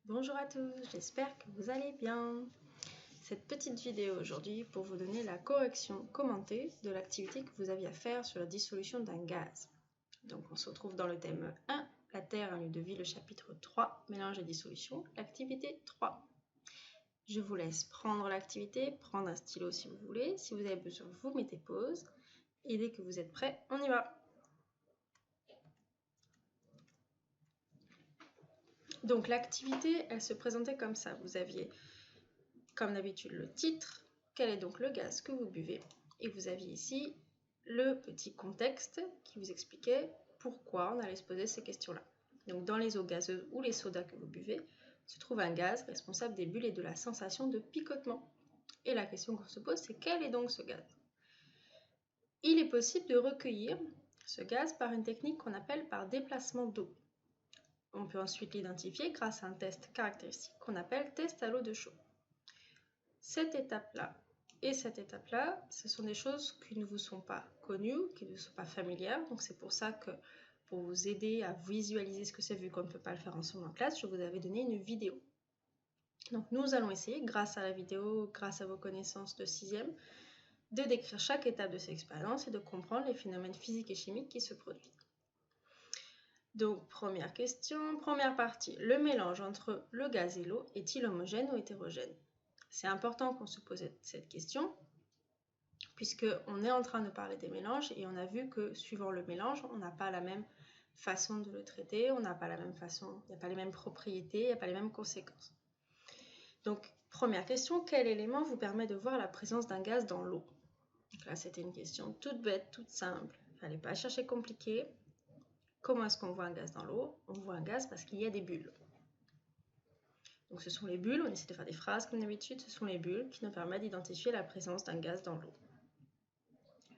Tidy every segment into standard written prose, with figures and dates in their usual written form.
Bonjour à tous, j'espère que vous allez bien. Cette petite vidéo aujourd'hui pour vous donner la correction commentée de l'activité que vous aviez à faire sur la dissolution d'un gaz. Donc on se retrouve dans le thème 1, la Terre, un lieu de vie, le chapitre 3, mélange et dissolution, l'activité 3. Je vous laisse prendre l'activité, prendre un stylo si vous voulez. Si vous avez besoin, vous mettez pause. Et dès que vous êtes prêts, on y va. Donc l'activité, elle se présentait comme ça. Vous aviez, comme d'habitude, le titre, quel est donc le gaz que vous buvez. Et vous aviez ici le petit contexte qui vous expliquait pourquoi on allait se poser ces questions-là. Donc dans les eaux gazeuses ou les sodas que vous buvez, se trouve un gaz responsable des bulles et de la sensation de picotement. Et la question qu'on se pose, c'est quel est donc ce gaz? Il est possible de recueillir ce gaz par une technique qu'on appelle par déplacement d'eau. On peut ensuite l'identifier grâce à un test caractéristique qu'on appelle test à l'eau de chaud. Cette étape-là et cette étape-là, ce sont des choses qui ne vous sont pas connues, qui ne vous sont pas familières. Donc c'est pour ça que pour vous aider à visualiser ce que c'est, vu qu'on ne peut pas le faire ensemble en classe, je vous avais donné une vidéo. Donc nous allons essayer, grâce à la vidéo, grâce à vos connaissances de 6e, de décrire chaque étape de cette expérience et de comprendre les phénomènes physiques et chimiques qui se produisent. Donc, première question, première partie. Le mélange entre le gaz et l'eau est-il homogène ou hétérogène? C'est important qu'on se pose cette question, puisqu'on est en train de parler des mélanges et on a vu que suivant le mélange, on n'a pas la même façon de le traiter, on n'a pas la même façon, il n'y a pas les mêmes propriétés, il n'y a pas les mêmes conséquences. Donc, première question, quel élément vous permet de voir la présence d'un gaz dans l'eau? Donc là, c'était une question toute bête, toute simple, il ne fallait pas chercher compliqué. Comment est-ce qu'on voit un gaz dans l'eau? On voit un gaz parce qu'il y a des bulles. Donc ce sont les bulles, on essaie de faire des phrases comme d'habitude, ce sont les bulles qui nous permettent d'identifier la présence d'un gaz dans l'eau.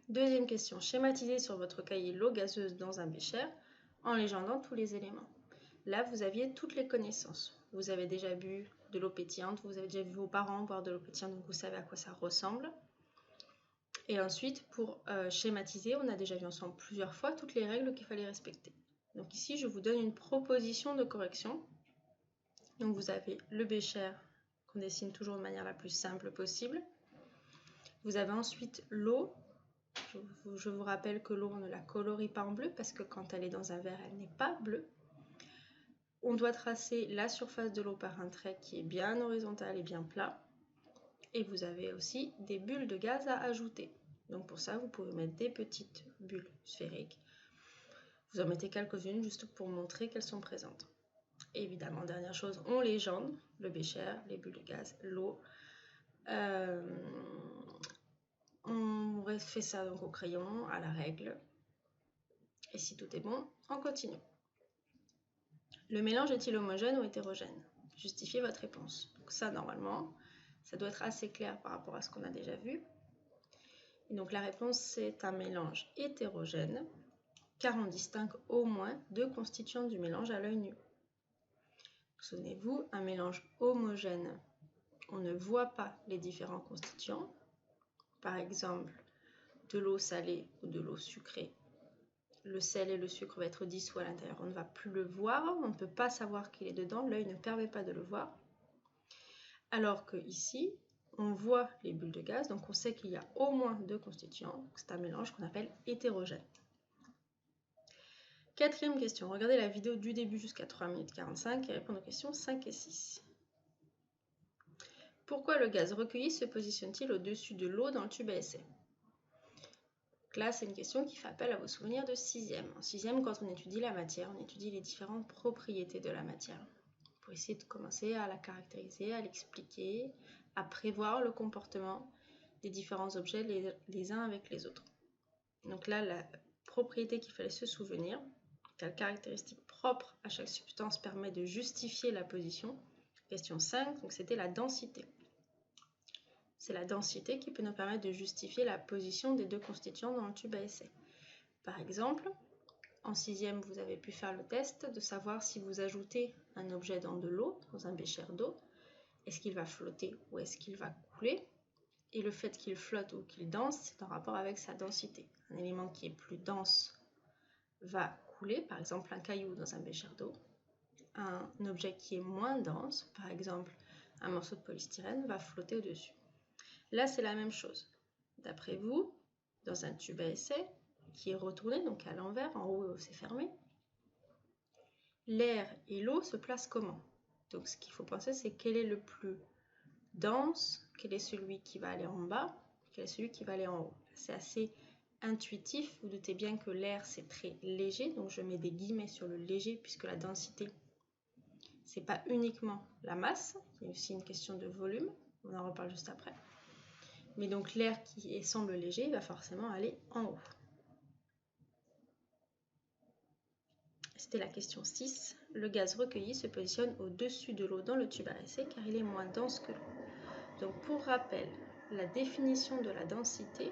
Deuxième question, schématisez sur votre cahier l'eau gazeuse dans un bécher en légendant tous les éléments. Là, vous aviez toutes les connaissances. Vous avez déjà bu de l'eau pétillante, vous avez déjà vu vos parents boire de l'eau pétillante, donc vous savez à quoi ça ressemble. Et ensuite, pour schématiser, on a déjà vu ensemble plusieurs fois toutes les règles qu'il fallait respecter. Donc ici, je vous donne une proposition de correction. Donc vous avez le bécher qu'on dessine toujours de manière la plus simple possible. Vous avez ensuite l'eau. Je vous rappelle que l'eau, on ne la colorie pas en bleu parce que quand elle est dans un verre, elle n'est pas bleue. On doit tracer la surface de l'eau par un trait qui est bien horizontal et bien plat. Et vous avez aussi des bulles de gaz à ajouter. Donc pour ça, vous pouvez mettre des petites bulles sphériques. Vous en mettez quelques-unes juste pour montrer qu'elles sont présentes. Et évidemment, dernière chose, on légende le bécher, les bulles de gaz, l'eau. On fait ça donc au crayon, à la règle. Et si tout est bon, on continue. Le mélange est-il homogène ou hétérogène? Justifiez votre réponse. Donc ça, normalement, ça doit être assez clair par rapport à ce qu'on a déjà vu. Et donc la réponse, c'est un mélange hétérogène, car on distingue au moins deux constituants du mélange à l'œil nu. Souvenez-vous, un mélange homogène, on ne voit pas les différents constituants. Par exemple, de l'eau salée ou de l'eau sucrée. Le sel et le sucre vont être dissous à l'intérieur. On ne va plus le voir, on ne peut pas savoir qu'il est dedans, l'œil ne permet pas de le voir. Alors que ici, on voit les bulles de gaz, donc on sait qu'il y a au moins deux constituants. C'est un mélange qu'on appelle hétérogène. Quatrième question, regardez la vidéo du début jusqu'à 3 minutes 45 et répondez aux questions 5 et 6. Pourquoi le gaz recueilli se positionne-t-il au-dessus de l'eau dans le tube à essai? Donc là, c'est une question qui fait appel à vos souvenirs de 6e. En 6e, quand on étudie la matière, on étudie les différentes propriétés de la matière. Pour essayer de commencer à la caractériser, à l'expliquer, à prévoir le comportement des différents objets les uns avec les autres. Donc là, la propriété qu'il fallait se souvenir, quelle caractéristique propre à chaque substance permet de justifier la position. Question 5, donc c'était la densité. C'est la densité qui peut nous permettre de justifier la position des deux constituants dans le tube à essai. Par exemple, en 6e, vous avez pu faire le test de savoir si vous ajoutez un objet dans de l'eau, dans un bécher d'eau, est-ce qu'il va flotter ou est-ce qu'il va couler? Et le fait qu'il flotte ou qu'il danse, c'est en rapport avec sa densité. Un élément qui est plus dense va couler, par exemple un caillou dans un bécher d'eau. un objet qui est moins dense, par exemple un morceau de polystyrène, va flotter au-dessus. Là, c'est la même chose. D'après vous, dans un tube à essai qui est retourné, donc à l'envers, en haut c'est fermé, l'air et l'eau se placent comment? Donc ce qu'il faut penser, c'est quel est le plus dense, quel est celui qui va aller en bas, quel est celui qui va aller en haut. C'est assez intuitif, vous doutez bien que l'air c'est très léger, donc je mets des guillemets sur le léger puisque la densité c'est pas uniquement la masse, il y a aussi une question de volume, on en reparle juste après. Mais donc l'air qui semble léger va forcément aller en haut. C'était la question 6. Le gaz recueilli se positionne au-dessus de l'eau dans le tube à essai car il est moins dense que l'eau. Donc pour rappel, la définition de la densité,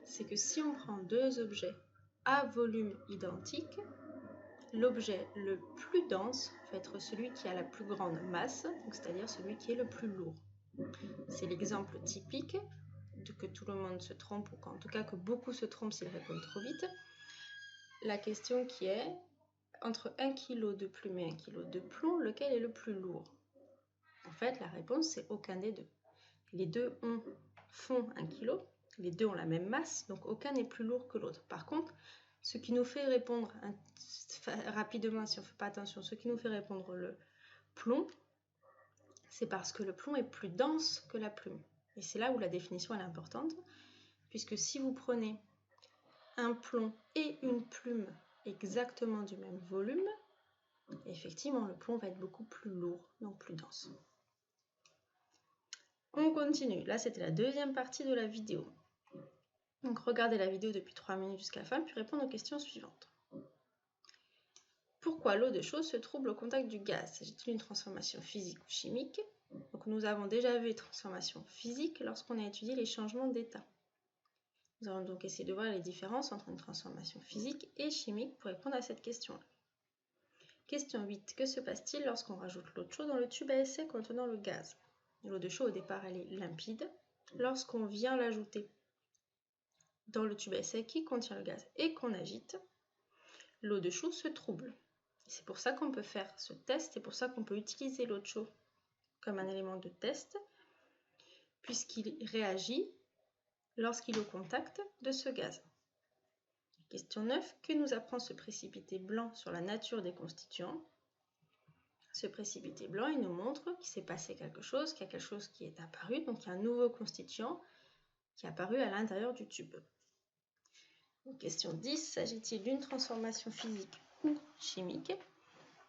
c'est que si on prend deux objets à volume identique, l'objet le plus dense va être celui qui a la plus grande masse, c'est-à-dire celui qui est le plus lourd. C'est l'exemple typique de que tout le monde se trompe, ou qu'en tout cas que beaucoup se trompent s'ils répondent trop vite. La question qui est, entre 1 kg de plume et 1 kg de plomb, lequel est le plus lourd? En fait, la réponse, c'est aucun des deux. Les deux font 1 kg, les deux ont la même masse, donc aucun n'est plus lourd que l'autre. Par contre, ce qui nous fait répondre rapidement, si on ne fait pas attention, ce qui nous fait répondre le plomb, c'est parce que le plomb est plus dense que la plume. Et c'est là où la définition est importante, puisque si vous prenez un plomb et une plume exactement du même volume, effectivement, le plomb va être beaucoup plus lourd, donc plus dense. On continue. Là, c'était la deuxième partie de la vidéo. Donc, regardez la vidéo depuis 3 minutes jusqu'à la fin, puis répondre aux questions suivantes. Pourquoi l'eau de chaux se trouble au contact du gaz? S'agit-il d'une transformation physique ou chimique? Donc, nous avons déjà vu les transformations physiques lorsqu'on a étudié les changements d'état. Nous allons donc essayer de voir les différences entre une transformation physique et chimique pour répondre à cette question-là. Question 8. Que se passe-t-il lorsqu'on rajoute l'eau de chaux dans le tube à essai contenant le gaz? L'eau de chaux, au départ, elle est limpide. Lorsqu'on vient l'ajouter dans le tube à essai qui contient le gaz et qu'on agite, l'eau de chaux se trouble. C'est pour ça qu'on peut faire ce test, c'est pour ça qu'on peut utiliser l'eau de chaux comme un élément de test, puisqu'il réagit lorsqu'il est au contact de ce gaz. Question 9. Que nous apprend ce précipité blanc sur la nature des constituants? Ce précipité blanc, il nous montre qu'il s'est passé quelque chose, qu'il y a quelque chose qui est apparu, donc il y a un nouveau constituant qui est apparu à l'intérieur du tube. Donc, question 10. S'agit-il d'une transformation physique ou chimique?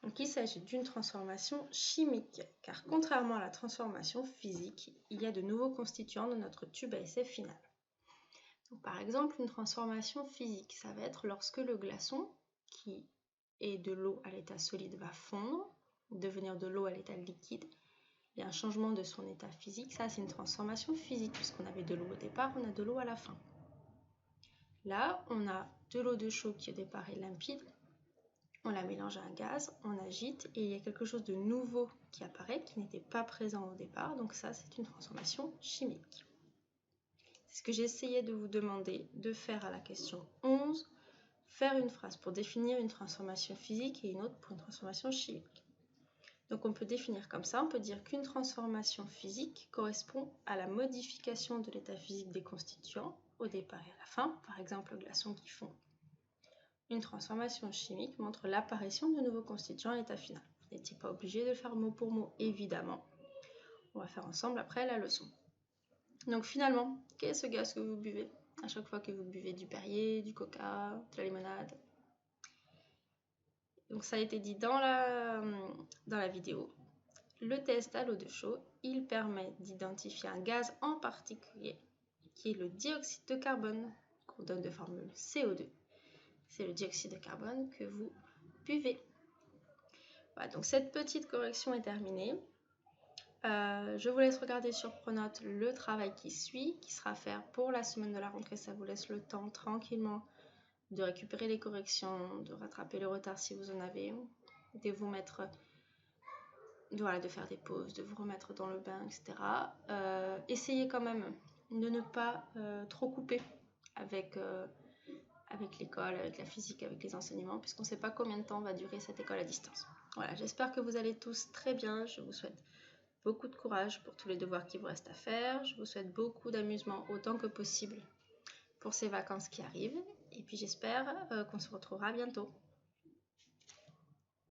Donc, il s'agit d'une transformation chimique, car contrairement à la transformation physique, il y a de nouveaux constituants dans notre tube à essai final. Donc, par exemple, une transformation physique, ça va être lorsque le glaçon, qui est de l'eau à l'état solide, va fondre, devenir de l'eau à l'état liquide. Il y a un changement de son état physique, ça c'est une transformation physique, puisqu'on avait de l'eau au départ, on a de l'eau à la fin. Là, on a de l'eau de chaux qui au départ est limpide, on la mélange à un gaz, on agite et il y a quelque chose de nouveau qui apparaît, qui n'était pas présent au départ, donc ça c'est une transformation chimique. C'est ce que j'ai essayé de vous demander de faire à la question 11, faire une phrase pour définir une transformation physique et une autre pour une transformation chimique. Donc on peut définir comme ça, on peut dire qu'une transformation physique correspond à la modification de l'état physique des constituants au départ et à la fin, par exemple le glaçon qui fond. Une transformation chimique montre l'apparition de nouveaux constituants à l'état final. Vous n'étiez pas obligé de le faire mot pour mot, évidemment. On va faire ensemble après la leçon. Donc finalement, quel est ce gaz que vous buvez à chaque fois que vous buvez du Perrier, du Coca, de la limonade? Donc ça a été dit dans la vidéo. Le test à l'eau de chaux, il permet d'identifier un gaz en particulier, qui est le dioxyde de carbone, qu'on donne de formule CO2. C'est le dioxyde de carbone que vous buvez. Voilà, donc cette petite correction est terminée. Je vous laisse regarder sur Pronote le travail qui suit, qui sera à faire pour la semaine de la rentrée. Ça vous laisse le temps tranquillement de récupérer les corrections, de rattraper le retard si vous en avez, de vous mettre, de faire des pauses, de vous remettre dans le bain, etc. Essayez quand même de ne pas trop couper avec l'école, avec la physique, avec les enseignements, puisqu'on ne sait pas combien de temps va durer cette école à distance. Voilà, j'espère que vous allez tous très bien. Je vous souhaite beaucoup de courage pour tous les devoirs qui vous restent à faire. Je vous souhaite beaucoup d'amusement autant que possible pour ces vacances qui arrivent. Et puis j'espère qu'on se retrouvera bientôt.